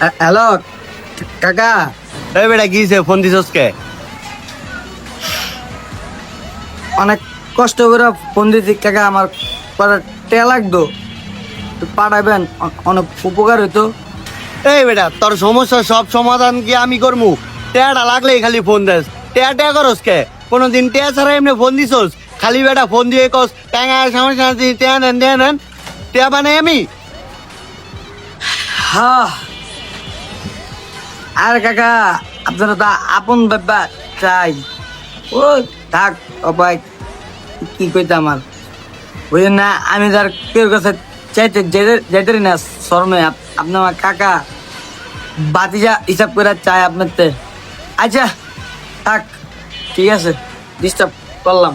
Hello কাকা। এই বেটা কিছে ফোন দিছস কে? অনেক কষ্ট করে ফোন দিচ্ছি কাকা, আমার টেয়া লাগতো, পাঠাবেন অনেক উপকার হইতো। এই বেটা তোর সমস্যার সব সমাধান কি আমি করমু? টেয়াটা লাগলেই খালি ফোন দেস, টেয়া টেয়া করস কে? কোনদিন টেয়া ছাড়া এমনি ফোন দিছস? খালি বেটা ফোন দিয়ে কস টাঙ্গা সমস্যা আছে, টেয়া নেন টেয়া বানাই আমি? হ্যাঁ আর কাকা, আপনারা তো আপন ব্যাপার চাই। ও থাক অপায়, কি কইতে আমার বুঝলেন না, আমি যার কেউ কাছে চাইতে যাইতে না শরমে। আপনি আমার কাকা, বাতিজা হিসাব করে চাই আপনার তে। আচ্ছা থাক, ঠিক আছে, ডিস্টার্ব করলাম।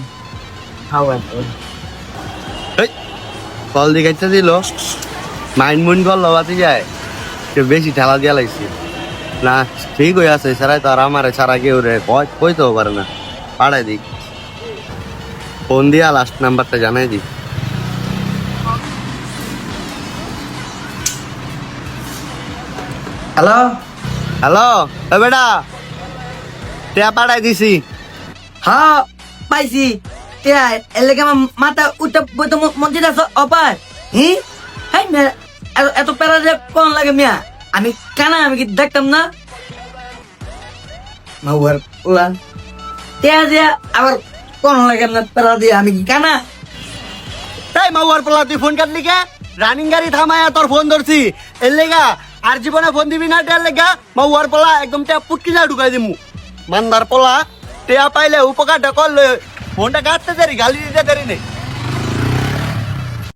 হ্যাঁ ভাই। কল দিকে দিল মাইন্ড মুন্ড কল লবাতে যায়, কেউ বেশি ঠেলা দিয়া লাগছে না। ঠিক হয়ে আছে, সারাই তো আর আমার সারা কেউ রে কইতেও পারে না। পাঠাই দিক ফোন দিয়া লাস্ট নাম্বারটা জানাই দিক। হ্যালো হ্যালো বেটা, টেয়া পাঠাই দিছি। হ্যাঁ পাইছি। এলাকা আমার মাথা উঠে বইতে মসজিদ আছে অপার। হ্যাঁ মিয়া, এত প্যারা যে কোন লাগে মিয়া? আমি কানা, আমি কি দেখতাম না? মাউয়ার উলান টেয়া দিয়া আবার কোন লাগে না প্যারা দিয়ে? আমি কি কানা? তাই মাউয়ার পোলা তুই ফোন কাটলি কে? রানিং গাড়ি থামায়া তোর ফোন ধরছি এর লেগা। আর জীবনে ফোন দিবি না টেয়ার লেগা? মাউয়ার পোলা একদম টেয়া পুটকি যা ঢুকাই দিমু। মান্দার পোলা টেয়া পাইলে উপকারটা করলে ফোনটা কাটতে দেরি, গালি দিতে দেরি নেই।